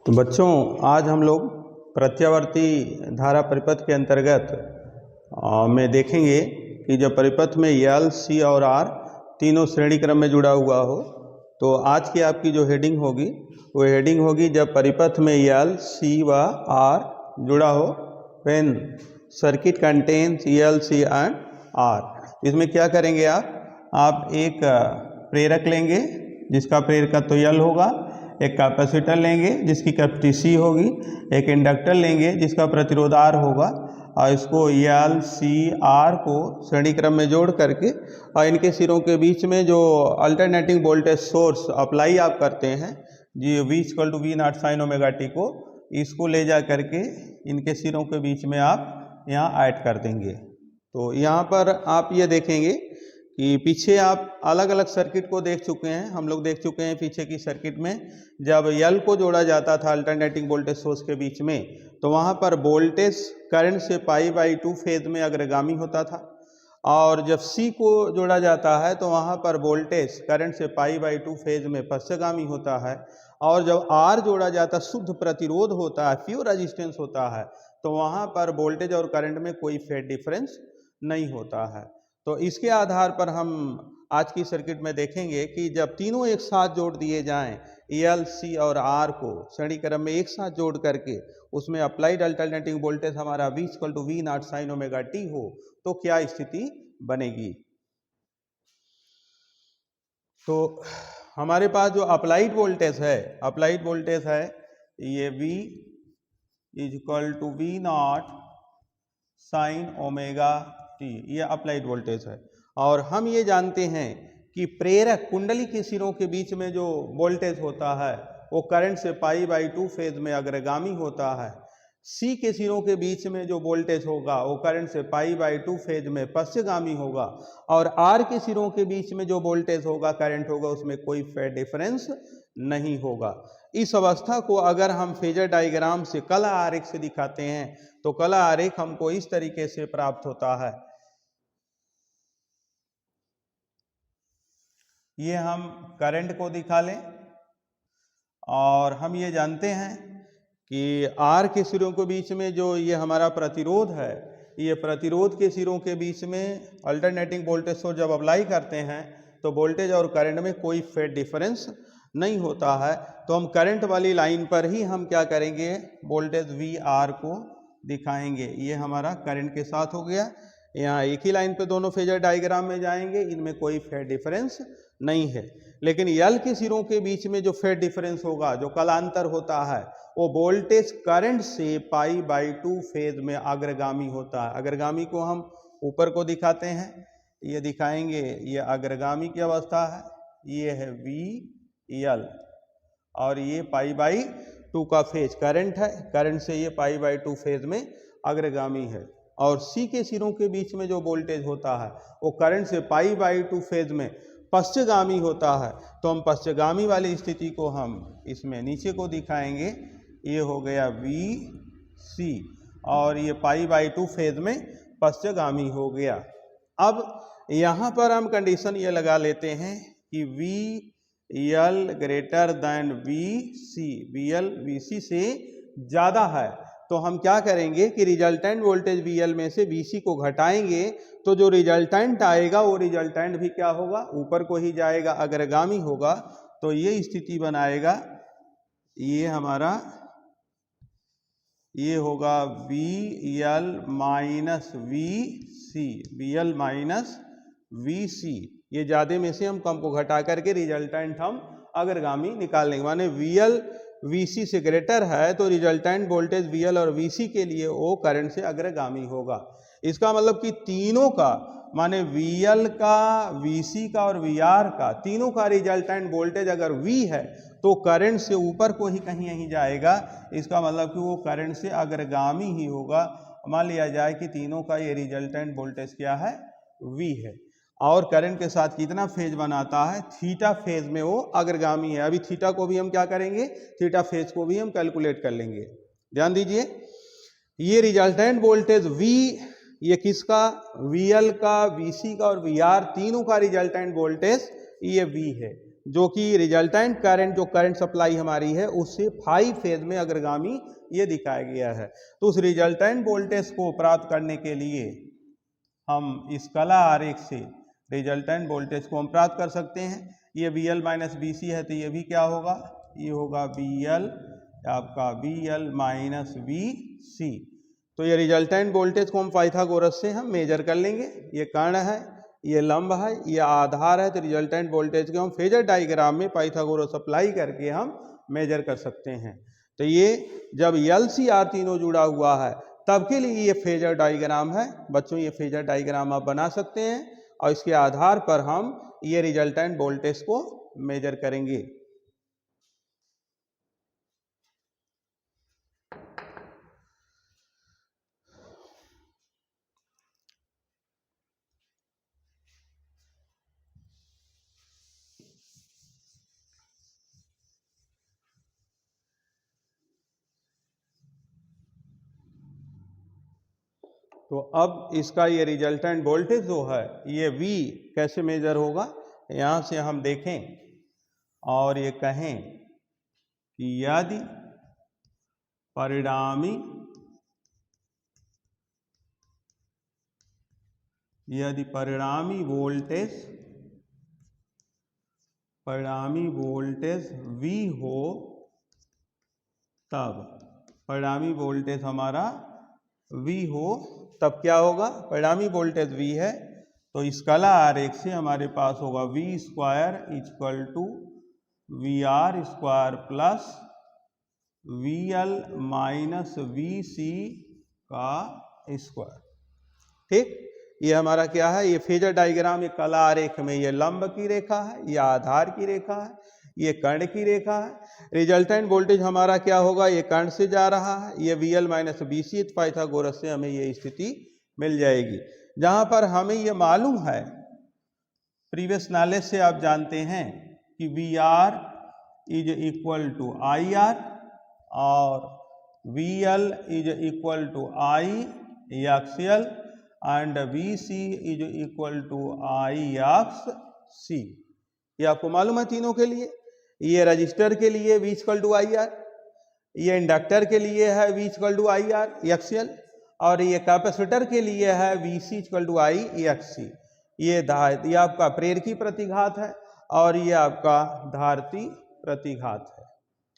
तो बच्चों, आज हम लोग प्रत्यावर्ती धारा परिपथ के अंतर्गत में देखेंगे कि जब परिपथ में एल, सी और आर तीनों श्रेणी क्रम में जुड़ा हुआ हो तो आज की आपकी जो हेडिंग होगी वो हेडिंग होगी जब परिपथ में एल, सी व आर जुड़ा हो, when circuit contains L, C and R. इसमें क्या करेंगे आप एक प्रेरक लेंगे जिसका प्रेरकत्व एल होगा, एक कैपेसिटर लेंगे जिसकी कैपेसिटी सी होगी, एक इंडक्टर लेंगे जिसका प्रतिरोध आर होगा और इसको एल, सी, आर को श्रेणी क्रम में जोड़ करके और इनके सिरों के बीच में जो अल्टरनेटिंग वोल्टेज सोर्स अप्लाई आप करते हैं जी V = V0 sin omega T को, इसको ले जा करके इनके सिरों के बीच में आप यहाँ ऐड कर देंगे। तो यहाँ पर आप ये देखेंगे कि पीछे आप अलग अलग सर्किट को देख चुके हैं, हम लोग देख चुके हैं पीछे की सर्किट में जब एल को जोड़ा जाता था अल्टरनेटिंग वोल्टेज सोर्स के बीच में तो वहाँ पर वोल्टेज करंट से π/2 फेज में अग्रगामी होता था, और जब सी को जोड़ा जाता है तो वहाँ पर वोल्टेज करंट से π/2 फेज में पश्चगामी होता है, और जब आर जोड़ा जाता शुद्ध प्रतिरोध होता है, प्योर रेजिस्टेंस होता है, तो वहाँ पर वोल्टेज और करंट में कोई फेज डिफरेंस नहीं होता है। तो इसके आधार पर हम आज की सर्किट में देखेंगे कि जब तीनों एक साथ जोड़ दिए जाएं, एल, सी और आर को श्रेणी क्रम में एक साथ जोड़ करके उसमें अप्लाइड अल्टरनेटिंग वोल्टेज हमारा V = V0 sin omega T हो तो क्या स्थिति बनेगी। तो हमारे पास जो अप्लाइड वोल्टेज है ये V = V0 sin omega T, ये अप्लाइड वोल्टेज है। और हम ये जानते हैं कि प्रेरक कुंडली के सिरों के बीच में जो वोल्टेज होता है वो करंट से π/2 फेज में अग्रगामी होता है, सी के सिरों के बीच में जो वोल्टेज होगा वो करंट से π/2 फेज में पश्चगामी होगा, और आर के सिरों के बीच में जो वोल्टेज होगा, करंट होगा, उसमें कोई फेज डिफरेंस नहीं होगा। इस अवस्था को अगर हम फेजर डायग्राम से कला आरेख से दिखाते हैं तो कला आरेख हमको इस तरीके से प्राप्त होता है। ये हम करंट को दिखा लें और हम ये जानते हैं कि आर के सिरों के बीच में जो ये हमारा प्रतिरोध है, ये प्रतिरोध के सिरों के बीच में अल्टरनेटिंग वोल्टेज सोर्स जब अप्लाई करते हैं तो वोल्टेज और करंट में कोई फेज डिफरेंस नहीं होता है। तो हम करंट वाली लाइन पर ही हम क्या करेंगे, वोल्टेज VR को दिखाएंगे। ये हमारा करंट के साथ हो गया, यहाँ एक ही लाइन पे दोनों फेजर डायग्राम में जाएंगे, इनमें कोई फेज डिफरेंस नहीं है। लेकिन एल के सिरों के बीच में जो फेज डिफरेंस होगा, जो कलांतर होता है, वो वोल्टेज करंट से π/2 फेज में अग्रगामी होता है। अग्रगामी को हम ऊपर को दिखाते हैं, ये दिखाएंगे, ये अग्रगामी की अवस्था है, ये है VL और ये π/2 का फेज करंट है, करंट से ये π/2 फेज में अग्रगामी है। और सी के सिरों के बीच में जो वोल्टेज होता है वो करंट से π/2 फेज में पश्चगामी होता है। तो हम पश्चगामी वाली स्थिति को हम इसमें नीचे को दिखाएंगे, ये हो गया VC और ये π/2 फेज में पश्चगामी हो गया। अब यहाँ पर हम कंडीशन ये लगा लेते हैं कि VL > VC, VL VC से ज़्यादा है, तो हम क्या करेंगे कि रिजल्टेंट वोल्टेज VL में से VC को घटाएंगे, तो जो रिजल्टेंट आएगा वो रिजल्टेंट भी क्या होगा, ऊपर को ही जाएगा, अग्रगामी होगा। तो ये स्थिति बनाएगा, ये हमारा ये होगा VL - VC, VL - VC, ये ज़्यादा में से हम कम को घटा करके रिजल्टेंट हम अग्रगामी निकाल लेंगे। माने VL VC से ग्रेटर है तो रिजल्टेंट वोल्टेज VL और VC के लिए वो करंट से अग्रगामी होगा। इसका मतलब कि तीनों का, माने VL का, VC का और VR का, तीनों का रिजल्टेंट वोल्टेज अगर V है तो करंट से ऊपर को ही कहीं यहीं जाएगा। इसका मतलब कि वो करंट से अग्रगामी ही होगा। मान लिया जाए कि तीनों का ये रिजल्टेंट वोल्टेज क्या है, V है, और करंट के साथ कितना फेज बनाता है, थीटा फेज में वो अग्रगामी है। अभी थीटा को भी हम क्या करेंगे, थीटा फेज को भी हम कैलकुलेट कर लेंगे। ध्यान दीजिए, ये रिजल्टेंट वोल्टेज V, ये किसका, VL का, VC का और VR तीनों का रिजल्टेंट वोल्टेज ये V है। जो कि रिजल्टेंट करंट, जो करंट सप्लाई हमारी है उससे 5 फेज में अग्रगामी ये दिखाया गया है। तो उस रिजल्टेंट वोल्टेज को प्राप्त करने के लिए हम इस कला आरेख से रिजल्टेंट वोल्टेज को हम प्राप्त कर सकते हैं। ये VL माइनस BC है, तो ये भी क्या होगा, ये होगा VL आपका VL माइनस VC। तो ये रिजल्टेंट वोल्टेज को हम पाइथागोरस से हम मेजर कर लेंगे। ये कर्ण है, ये लंब है, ये आधार है, तो रिजल्टेंट वोल्टेज को हम फेजर डायग्राम में पाइथागोरस अप्लाई करके हम मेजर कर सकते हैं। तो ये जब LCR तीनों जुड़ा हुआ है तब के लिए ये फेजर डायग्राम है। बच्चों ये फेजर डायग्राम आप बना सकते हैं और इसके आधार पर हम ये रिजल्टेंट वोल्टेज को मेजर करेंगे। तो अब इसका ये रिजल्टेंट वोल्टेज जो है ये V कैसे मेजर होगा, यहाँ से हम देखें और ये कहें कि यदि परिणामी वोल्टेज V हो, तब परिणामी वोल्टेज हमारा V हो तब क्या होगा, परिणामी वोल्टेज V है तो इस कला आरेख से हमारे पास होगा V square equal to VR square plus VL minus VC का स्क्वायर। ठीक, ये हमारा क्या है, ये फेजर डायग्राम, ये कला आरेख में ये लंब की रेखा है, ये आधार की रेखा है, ये कर्ण की रेखा है। रिजल्टेंट वोल्टेज हमारा क्या होगा, ये कर्ण से जा रहा है, ये VL माइनस BC, पाइथागोरस से हमें ये स्थिति मिल जाएगी। जहां पर हमें ये मालूम है, प्रीवियस नॉलेज से आप जानते हैं कि VR is equal to IR और VL is equal to I X L and VC is equal to I X C। ये आपको मालूम है तीनों के लिए। ये रजिस्टर के लिए V इक्वल टू IR, ये इंडक्टर के लिए है V equal to IR X L, और ये कैपेसिटर के लिए है VC equal to I X. ये आपका प्रेरकी प्रतिघात है और ये आपका धारती प्रतिघात है।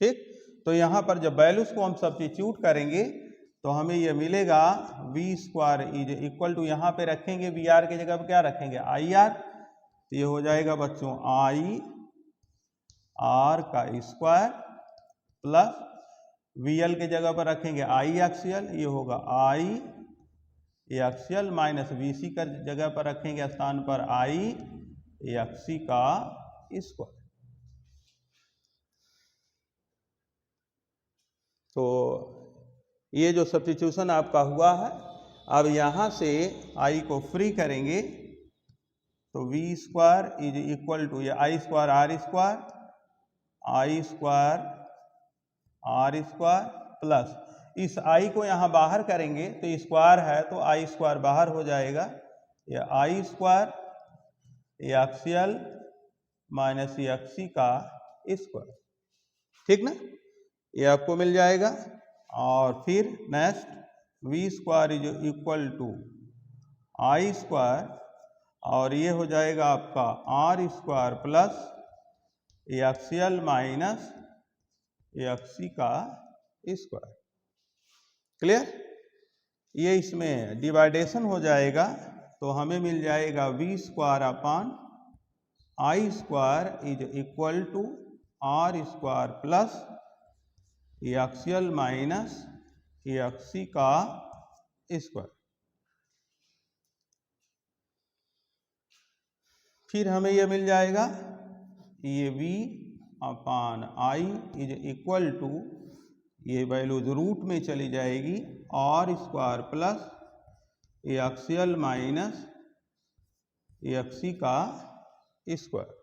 ठीक, तो यहाँ पर जब वैल्यूज को हम सब्स्टिट्यूट करेंगे तो हमें ये मिलेगा V square is equal to, यहाँ पे रखेंगे VR की जगह पर क्या रखेंगे, IR, तो ये हो जाएगा बच्चों I R का स्क्वायर प्लस VL के जगह पर रखेंगे I एक्सियल, ये होगा I एक्सियल माइनस VC का जगह पर रखेंगे स्थान पर I एक्सी का स्क्वायर। तो ये जो सब्स्टिट्यूशन आपका हुआ है, अब यहाँ से I को फ्री करेंगे तो V square is equal to ये I square R square, I square R square plus इस I को यहाँ बाहर करेंगे तो स्क्वायर है तो I स्क्वायर बाहर हो जाएगा, ये I square X L minus X C का स्क्वायर। ठीक ना, ये आपको मिल जाएगा। और फिर next V square is equal to I square और ये हो जाएगा आपका R square plus X L minus X C का स्क्वायर। क्लियर, ये इसमें डिवाइडेशन हो जाएगा तो हमें मिल जाएगा V square upon I square is equal to R square plus X L minus X C का स्क्वायर। फिर हमें यह मिल जाएगा ये V upon I is equal to, ये वैल्यूज रूट में चली जाएगी, R square plus X L minus X C का स्क्वायर।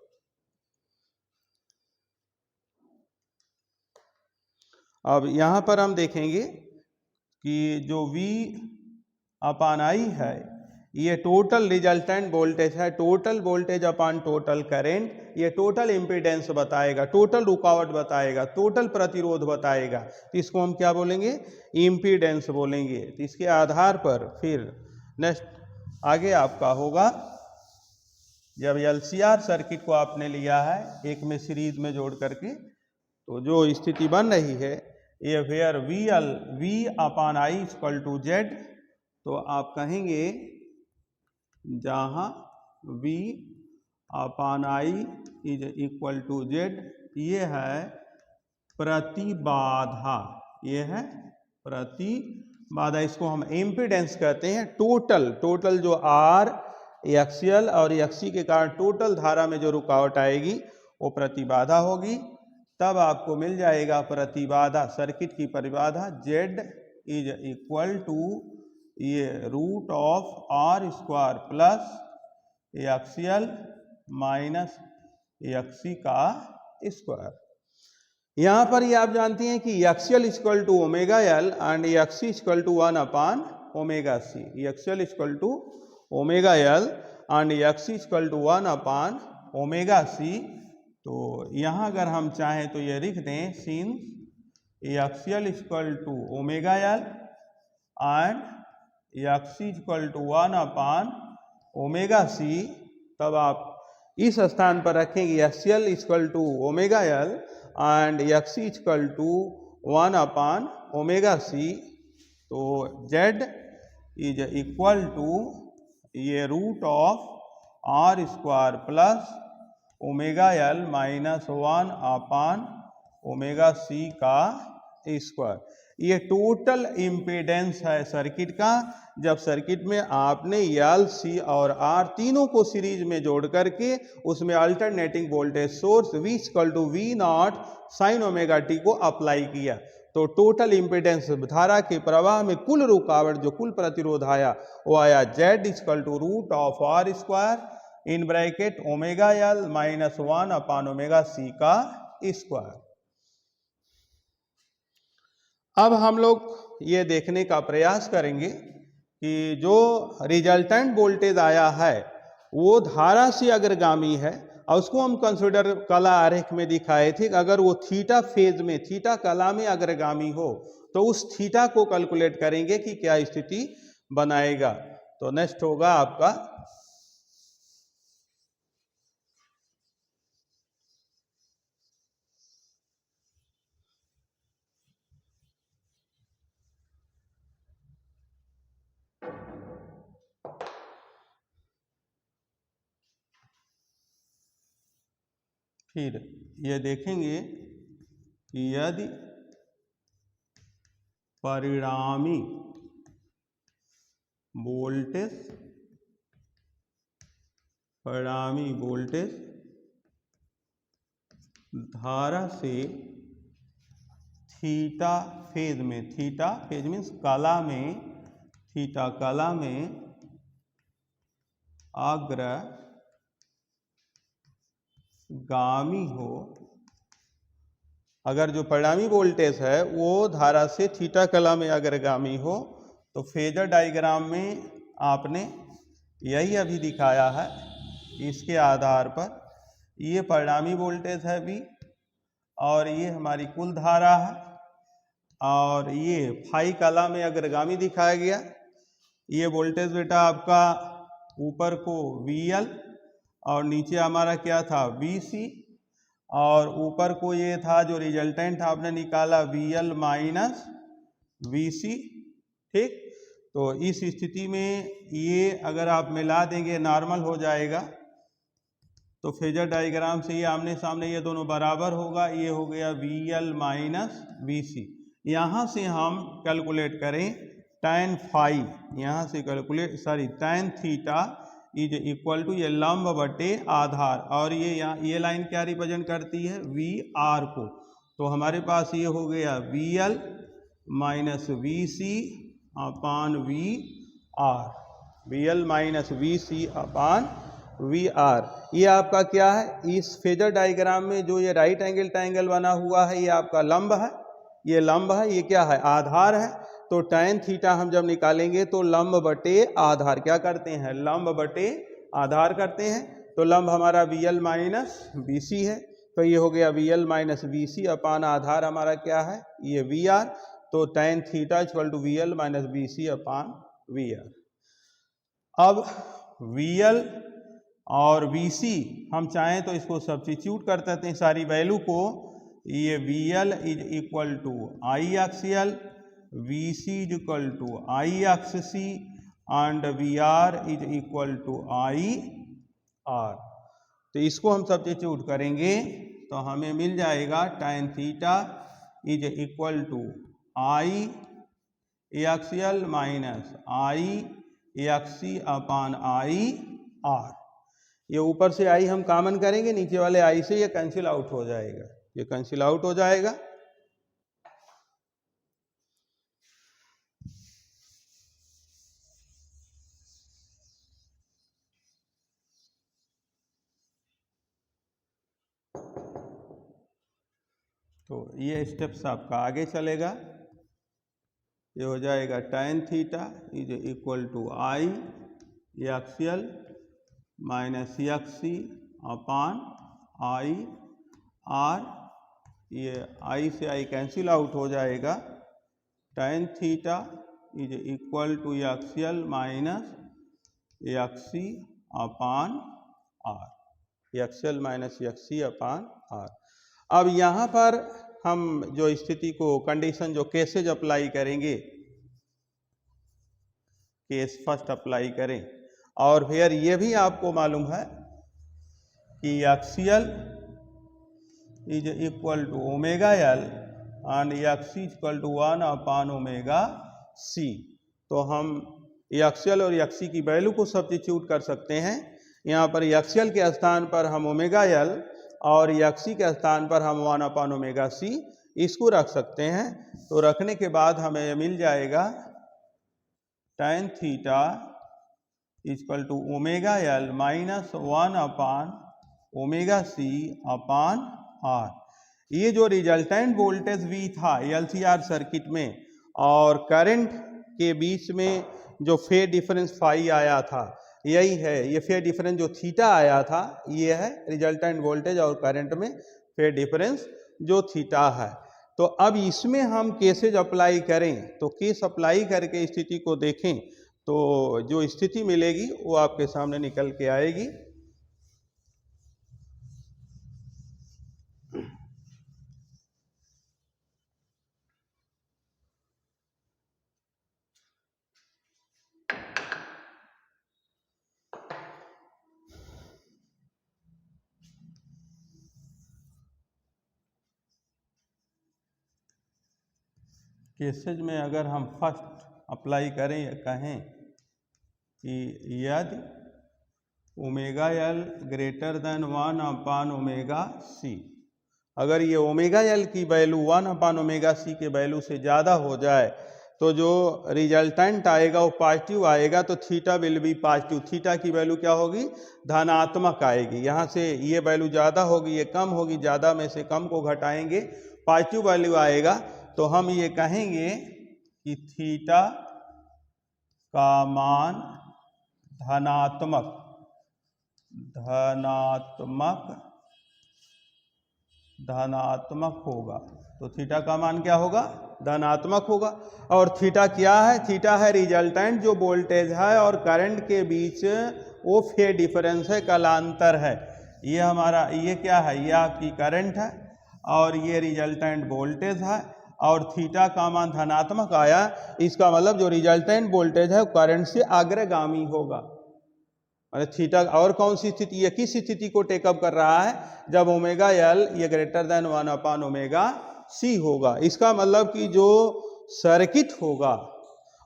अब यहाँ पर हम देखेंगे कि जो V अपान I है ये टोटल रिजल्टेंट वोल्टेज है, total voltage upon total current, ये टोटल इम्पीडेंस बताएगा, टोटल रुकावट बताएगा, टोटल प्रतिरोध बताएगा। तो इसको हम क्या बोलेंगे? इम्पीडेंस बोलेंगे। तो इसके आधार पर फिर नेक्स्ट आगे आपका होगा, जब LCR सर्किट को आपने लिया है एक में सीरीज में जोड़ करके, तो जो स्थिति बन रही है ये where V upon I equal to Z, तो आप कहेंगे जहाँ V upon I is equal to Z, ये है प्रतिबाधा, ये है प्रतिबाधा। इसको हम इम्पीडेंस कहते हैं। टोटल जो R एक्सियल और XC के कारण टोटल धारा में जो रुकावट आएगी वो प्रतिबाधा होगी। तब आपको मिल जाएगा प्रतिबाधा, सर्किट की प्रतिबाधा Z इज इक्वल टू ये root of R square plus X L minus XC का स्क्वायर। यहाँ पर ये आप जानते हैं कि X L equal to omega L and XC equal to 1 upon omega C। X L equal to omega L and XC equal to 1 upon omega C। तो यहाँ अगर हम चाहें तो ये लिख दें, since X L equal to omega L and XC equal to 1 upon omega C, तब आप इस स्थान पर रखेंगे X L equal to omega L and XC equal to 1 upon omega C। तो Z इज इक्वल टू ये root of R square plus omega L minus 1 upon omega C का square. ये टोटल इम्पीडेंस है सर्किट का। जब circuit में आपने L, C और R तीनों को सीरीज में जोड़ करके उसमें alternating voltage source V equal to V0 sine omega t को अप्लाई किया, तो टोटल इम्पीडेंस धारा के प्रवाह में कुल रुकावट जो कुल प्रतिरोध आया वो आया Z equal to root of R square in bracket omega L minus 1 upon omega C का स्क्वायर। अब हम लोग ये देखने का प्रयास करेंगे कि जो रिजल्टेंट वोल्टेज आया है वो धारा से अग्रगामी है, और उसको हम कंसिडर कला आरेख में दिखाए थे कि अगर वो थीटा फेज में, थीटा कला में अग्रगामी हो तो उस थीटा को कैलकुलेट करेंगे कि क्या स्थिति बनाएगा। तो नेक्स्ट होगा आपका फिर ये देखेंगे कि यदि परिणामी वोल्टेज धारा से थीटा फेज में, थीटा फेज मीन्स कला में, थीटा कला में अग्रगामी हो, अगर जो परिणामी वोल्टेज है वो धारा से थीटा कला में अग्रगामी हो, तो फेजर डायग्राम में आपने यही अभी दिखाया है। इसके आधार पर ये परिणामी वोल्टेज है V, और ये हमारी कुल धारा है, और ये फाई कला में अग्रगामी दिखाया गया। ये वोल्टेज बेटा आपका ऊपर को VL और नीचे हमारा क्या था VC, और ऊपर को ये था जो रिजल्टेंट आपने निकाला VL माइनस VC। ठीक, तो इस स्थिति में ये अगर आप मिला देंगे नॉर्मल हो जाएगा, तो फेजर डायग्राम से ये आमने सामने ये दोनों बराबर होगा, ये हो गया VL माइनस VC। यहाँ से हम कैलकुलेट करें tan फाई, यहाँ से calculate tan theta is equal to ये लंब बटे आधार, और ये यहाँ ये लाइन क्या रिप्रेजेंट करती है VR को, तो हमारे पास ये हो गया VL माइनस VC अपान VR, VL माइनस VC अपान VR। ये आपका क्या है, इस फेजर डायग्राम में जो ये राइट एंगल ट्रायंगल बना हुआ है ये आपका लंब है, ये लंब है, ये क्या है आधार है। तो tan थीटा हम जब निकालेंगे तो लंब बटे आधार क्या करते हैं, लंब बटे आधार करते हैं। तो लंब हमारा VL माइनस BC है, तो ये हो गया VL माइनस BC अपान आधार हमारा क्या है, ये VR। तो tan theta equal to VL minus BC upon VR। अब VL और BC हम चाहें तो इसको सब्स्टिट्यूट कर देते हैं सारी वैल्यू को। ये VL is equal to I X L, VC is equal to I X and VR is equal to I R। तो इसको हम सब्स्टिट्यूट करेंगे तो हमें मिल जाएगा tan theta is equal to I X L minus I X C upon I R। ये ऊपर से I हम कॉमन करेंगे, नीचे वाले I से ये कैंसिल आउट हो जाएगा, ये कैंसिल आउट हो जाएगा। तो ये स्टेप्स आपका आगे चलेगा। ये हो जाएगा tan theta is equal to I X L minus X C upon I R। ये I से I कैंसिल आउट हो जाएगा। tan theta is equal to X L minus X C upon R, X L minus X C upon R। अब यहाँ पर हम जो स्थिति को कंडीशन जो केसेज अप्लाई करेंगे, केस फर्स्ट अप्लाई करें। और फिर ये भी आपको मालूम है कि X L is equal to omega L and X C equal to 1 upon omega C. तो हम एक्सियल और एक्सी की वैल्यू को सब्स्टिट्यूट कर सकते हैं। यहाँ पर एक्सियल के स्थान पर हम ओमेगा एल और एक्सी के स्थान पर हम 1 अपान ओमेगा सी इसको रख सकते हैं। तो रखने के बाद हमें मिल जाएगा tan theta equal to omega L minus 1 upon omega C upon R. ये जो रिजल्टेंट वोल्टेज V था LCR सर्किट में और करंट के बीच में जो फेज डिफरेंस फाई आया था, यही है। ये फेज डिफरेंस जो थीटा आया था, ये है रिजल्टेंट वोल्टेज और करंट में फेज डिफरेंस जो थीटा है। तो अब इसमें हम केसेज अप्लाई करें, तो केस अप्लाई करके स्थिति को देखें तो जो स्थिति मिलेगी वो आपके सामने निकल के आएगी। केसेज में अगर हम फर्स्ट अप्लाई करें या कहें कि यदि omega L greater than 1 upon omega C, अगर ये ओमेगा एल की वैल्यू 1 अपान ओमेगा सी के वैल्यू से ज़्यादा हो जाए तो जो रिजल्टेंट आएगा वो पॉजिटिव आएगा। तो theta will be positive, theta की वैल्यू क्या होगी, धनात्मक आएगी। यहाँ से ये वैल्यू ज़्यादा होगी, ये कम होगी, ज़्यादा में से कम को घटाएंगे, पॉजिटिव वैल्यू आएगा। तो हम ये कहेंगे कि थीटा का मान धनात्मक होगा। तो थीटा का मान क्या होगा, धनात्मक होगा। और थीटा क्या है, थीटा है रिजल्टेंट जो वोल्टेज है और करंट के बीच वो फेज डिफरेंस है, कालांतर है। ये हमारा ये क्या है, ये आपकी करंट है और ये रिजल्टेंट वोल्टेज है और थीटा का मान धनात्मक आया। इसका मतलब जो रिजल्टेंट वोल्टेज है करंट से अग्रगामी होगा। अरे थीटा और कौन सी स्थिति, ये किस स्थिति को टेकअप कर रहा है, जब ओमेगा एल ये greater than 1 upon omega C होगा। इसका मतलब कि जो सर्किट होगा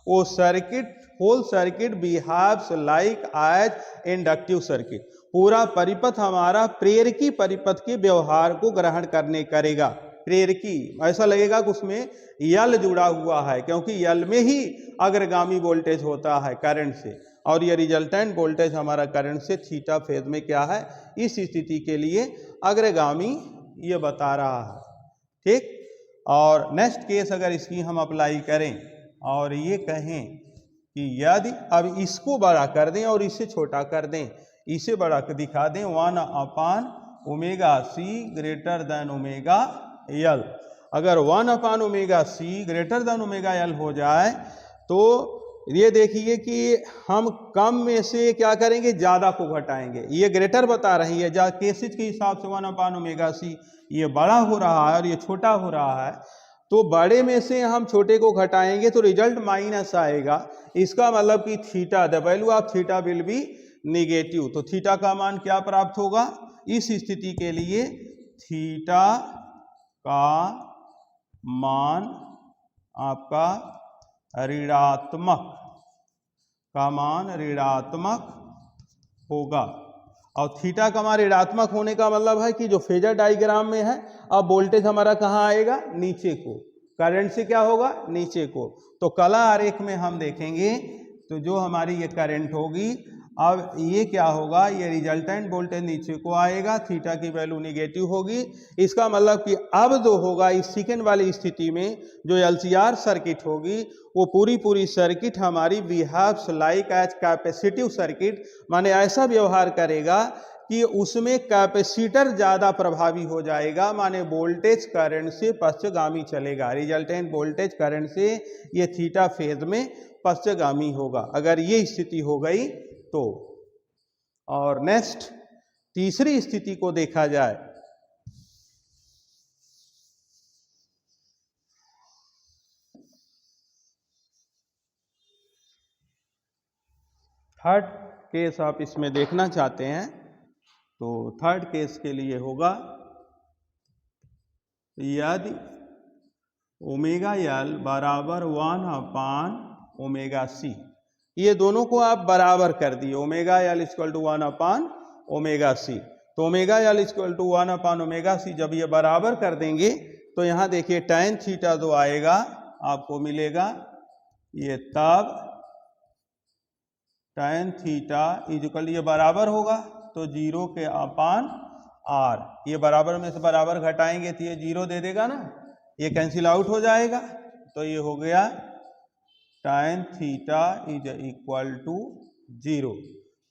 वो circuit whole circuit behaves like as inductive circuit. पूरा परिपथ हमारा प्रेरकी परिपथ के व्यवहार को ग्रहण करने करेगा। प्रेरकी ऐसा लगेगा कि उसमें यल जुड़ा हुआ है, क्योंकि यल में ही अग्रगामी वोल्टेज होता है करंट से, और ये रिजल्टेंट वोल्टेज हमारा करंट से थीटा फेज में क्या है, इस स्थिति के लिए अग्रगामी ये बता रहा है। ठीक। और नेक्स्ट केस अगर इसकी हम अप्लाई करें और ये कहें कि यदि अब इसको बड़ा कर दें और इसे छोटा कर दें, इसे बड़ा कर दिखा दें 1/ωc greater than omega L. अगर 1/ωc greater than omega L हो जाए तो ये देखिए कि हम कम में से क्या करेंगे, ज़्यादा को घटाएंगे। ये ग्रेटर बता रही है, केसेज के हिसाब से 1/ωc ये बड़ा हो रहा है और ये छोटा हो रहा है, तो बड़े में से हम छोटे को घटाएंगे तो रिजल्ट माइनस आएगा। इसका मतलब कि theta, the value of theta will be negative. तो थीटा का मान क्या प्राप्त होगा, इस स्थिति के लिए थीटा का मान आपका ऋणात्मक होगा। और थीटा का मान ऋणात्मक होने का मतलब है कि जो फेजर डायग्राम में है, अब वोल्टेज हमारा कहाँ आएगा, नीचे को, करंट से क्या होगा, नीचे को। तो कला आरेख में हम देखेंगे तो जो हमारी ये करंट होगी, अब ये क्या होगा, ये रिजल्टेंट वोल्टेज नीचे को आएगा, थीटा की वैल्यू निगेटिव होगी। इसका मतलब कि अब जो होगा इस सेकेंड वाली स्थिति में जो एलसीआर सर्किट होगी, वो पूरी सर्किट हमारी behaves like as capacitive circuit, माने ऐसा व्यवहार करेगा कि उसमें कैपेसिटर ज़्यादा प्रभावी हो जाएगा, माने वोल्टेज करंट से पश्चगामी चलेगा। रिजल्टेंट वोल्टेज करंट से ये थीटा फेज में पश्चगामी होगा, अगर ये स्थिति हो गई तो। और नेक्स्ट तीसरी स्थिति को देखा जाए, थर्ड केस आप इसमें देखना चाहते हैं तो थर्ड केस के लिए होगा यदि ओमेगा एल बराबर 1/ωc, ये दोनों को आप बराबर कर दिए, omega L equal to 1/ωc। तो omega L equal to 1/ωc जब ये बराबर कर देंगे तो यहाँ देखिए tan थीटा जो आएगा आपको मिलेगा, ये तब tan थीटा इक्वल, ये बराबर होगा तो 0 के अपान r, ये बराबर में से बराबर घटाएंगे तो ये 0 दे देगा ना, ये कैंसिल आउट हो जाएगा। तो ये हो गया tan theta is equal to 0।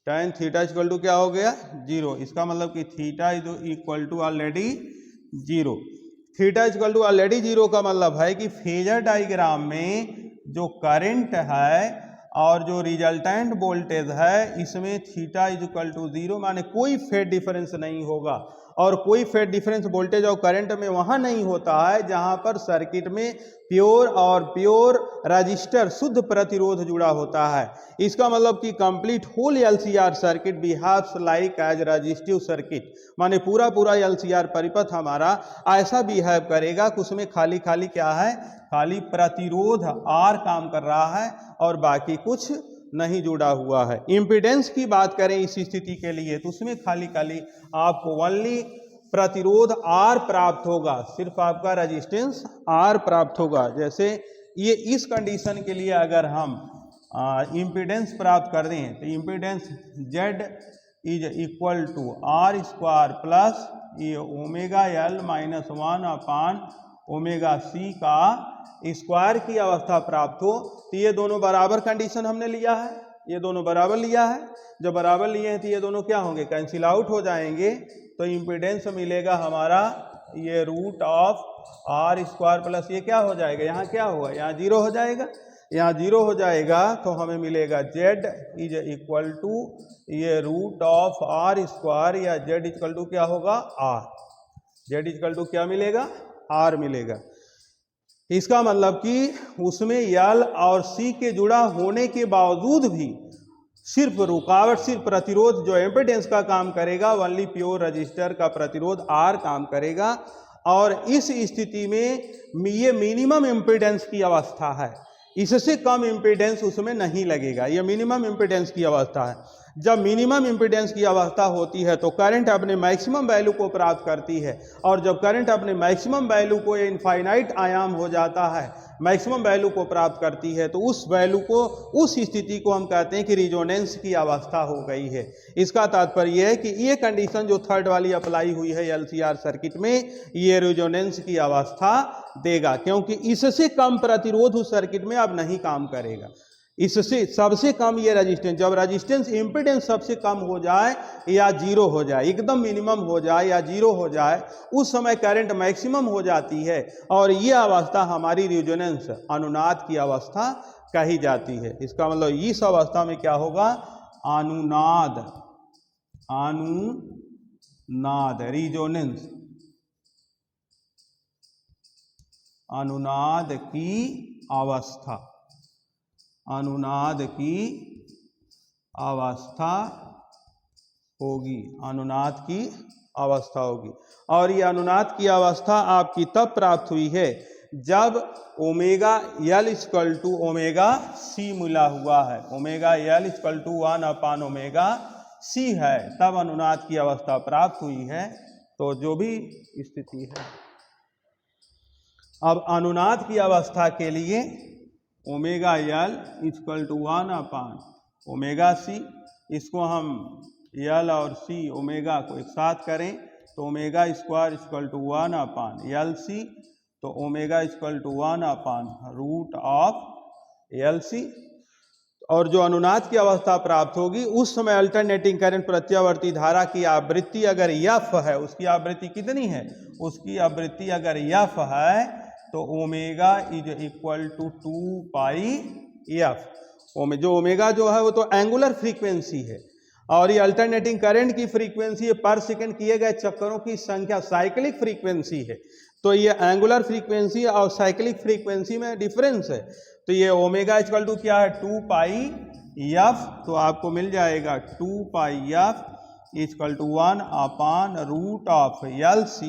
tan theta equal to क्या हो गया, 0। इसका मतलब कि theta is equal to already 0। Theta equal to already 0 का मतलब है कि फेजर डायग्राम में जो करंट है और जो रिजल्टेंट वोल्टेज है, इसमें थीटा इज इक्वल टू 0, माने कोई फेज डिफरेंस नहीं होगा। और कोई फेज डिफरेंस वोल्टेज और करंट में वहां नहीं होता है जहां पर सर्किट में प्योर रजिस्टर शुद्ध प्रतिरोध जुड़ा होता है। इसका मतलब कि complete whole LCR circuit behaves like as resistive circuit, माने पूरा एलसीआर परिपथ हमारा ऐसा बिहेव करेगा कि उसमें खाली क्या है, खाली प्रतिरोध आर काम कर रहा है और बाकी कुछ नहीं जुड़ा हुआ है। इम्पीडेंस की बात करें इस स्थिति के लिए तो उसमें खाली आपको ओनली प्रतिरोध आर प्राप्त होगा, सिर्फ आपका रेजिस्टेंस आर प्राप्त होगा। जैसे ये इस कंडीशन के लिए अगर हम इम्पीडेंस प्राप्त कर दें तो impedance Z is equal to R square plus ये ओमेगा एल माइनस 1/ωc का स्क्वायर की अवस्था प्राप्त हो, तो ये दोनों बराबर कंडीशन हमने लिया है, ये दोनों बराबर लिया है। जब बराबर लिए हैं तो ये दोनों क्या होंगे, कैंसिल आउट हो जाएंगे। तो इम्पीडेंस मिलेगा हमारा ये root of R square plus ये क्या हो जाएगा, यहाँ क्या होगा, यहाँ 0 हो जाएगा, यहाँ 0 हो जाएगा तो हमें मिलेगा जेड इज इक्वल टू ये रूट ऑफ आर स्क्वायर, या जेड इक्वल टू क्या होगा, आर। जेड इक्वल टू क्या मिलेगा, आर मिलेगा। इसका मतलब कि उसमें एल और सी के जुड़ा होने के बावजूद भी सिर्फ रुकावट, सिर्फ प्रतिरोध जो इम्पीडेंस का काम करेगा, ओनली प्योर रजिस्टर का प्रतिरोध आर काम करेगा। और इस स्थिति में ये मिनिमम इम्पीडेंस की अवस्था है, इससे कम इम्पीडेंस उसमें नहीं लगेगा, ये मिनिमम इम्पीडेंस की अवस्था है। जब मिनिमम इम्पीडेंस की अवस्था होती है तो करंट अपने मैक्सिमम वैल्यू को प्राप्त करती है, और जब करंट अपने मैक्सिमम वैल्यू को इनफाइनाइट आयाम हो जाता है, मैक्सिमम वैल्यू को प्राप्त करती है, तो उस वैल्यू को, उस स्थिति को हम कहते हैं कि रिजोनेंस की अवस्था हो गई है। इसका तात्पर्य यह है कि ये कंडीशन जो थर्ड वाली अप्लाई हुई है LCR सर्किट में, ये रिजोनेंस की अवस्था देगा, क्योंकि इससे कम प्रतिरोध उस सर्किट में अब नहीं काम करेगा। इससे सबसे कम ये रेजिस्टेंस, जब रेजिस्टेंस इम्पीडेंस सबसे कम हो जाए या जीरो हो जाए, एकदम मिनिमम हो जाए या जीरो हो जाए, उस समय करंट मैक्सिमम हो जाती है, और ये अवस्था हमारी रिजोनेंस अनुनाद की अवस्था कही जाती है। इसका मतलब इस अवस्था में क्या होगा, अनुनाद, अनुनाद रिजोनेंस, अनुनाद की अवस्था, अनुनाद की अवस्था होगी, अनुनाद की अवस्था होगी। और ये अनुनाद की अवस्था आपकी तब प्राप्त हुई है जब omega L equal to omega C मिला हुआ है, omega L equal to one by omega C है, तब अनुनाद की अवस्था प्राप्त हुई है। तो जो भी स्थिति है, अब अनुनाद की अवस्था के लिए omega L equal to one by omega C, इसको हम L और C ओमेगा को एक साथ करें तो omega square equal to 1/LC, तो ओमेगा इक्वल टू 1/√LC। और जो अनुनाद की अवस्था प्राप्त होगी उस समय अल्टरनेटिंग करंट प्रत्यावर्ती धारा की आवृत्ति अगर F है, उसकी आवृत्ति कितनी है, उसकी आवृत्ति अगर F है तो omega is equal to 2πf। जो ओमेगा जो है वो तो एंगुलर फ्रीक्वेंसी है, और ये अल्टरनेटिंग करंट की फ्रीक्वेंसी पर सेकंड किए गए चक्करों की संख्या, साइक्लिक फ्रीक्वेंसी है। तो ये एंगुलर फ्रीक्वेंसी और साइक्लिक फ्रीक्वेंसी में डिफरेंस है। तो ये ओमेगा इक्वल टू क्या है, 2πf, तो आपको मिल जाएगा 2πf इक्वल टू 1/√LC,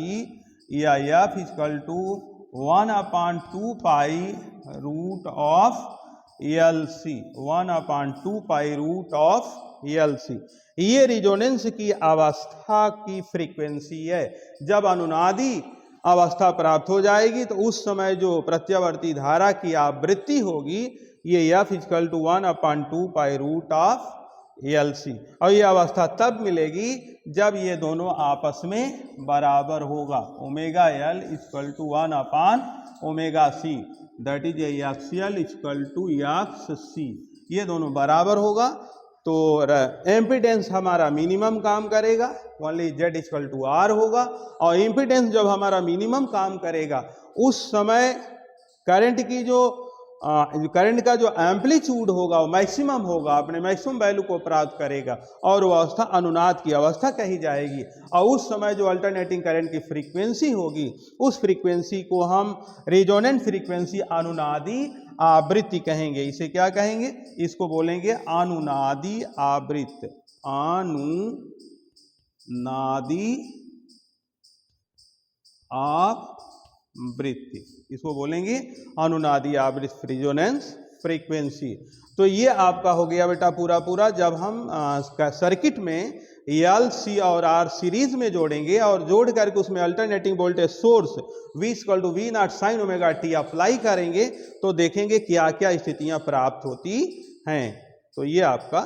या F equal to 1/2π√LC, 1/2π√LC। ये रिजोनेंस की अवस्था की फ्रीक्वेंसी है। जब अनुनादी अवस्था प्राप्त हो जाएगी तो उस समय जो प्रत्यावर्ती धारा की आवृत्ति होगी ये F इक्वल टू 1/2π√LC, और ये अवस्था तब मिलेगी जब ये दोनों आपस में बराबर होगा। Omega L equal to one by omega C, that is XL equal to XC, ये दोनों बराबर होगा तो एम्पीडेंस हमारा मिनिमम काम करेगा, only Z equal to R होगा। और इम्पीडेंस जब हमारा मिनिमम काम करेगा उस समय करंट की जो करंट का जो एम्पलीट्यूड होगा वो मैक्सिमम होगा, अपने मैक्सिमम वैल्यू को प्राप्त करेगा, और वो अवस्था अनुनाद की अवस्था कही जाएगी। और उस समय जो अल्टरनेटिंग करंट की फ्रीक्वेंसी होगी उस फ्रीक्वेंसी को हम रिजोनेंट फ्रीक्वेंसी, अनुनादी आवृत्ति कहेंगे। इसे क्या कहेंगे, इसको बोलेंगे अनुनादी आवृत्ति, अनुनादी आवृत्ति, इसको बोलेंगे अनुनादी आवृत्ति, रिजोनेंस फ्रीक्वेंसी। तो ये आपका हो गया बेटा पूरा। जब हम सर्किट में L, C और R सीरीज में जोड़ेंगे और जोड़ करके उसमें alternating voltage source V equal to V0 sin omega t apply करेंगे तो देखेंगे क्या क्या स्थितियां प्राप्त होती हैं। तो ये आपका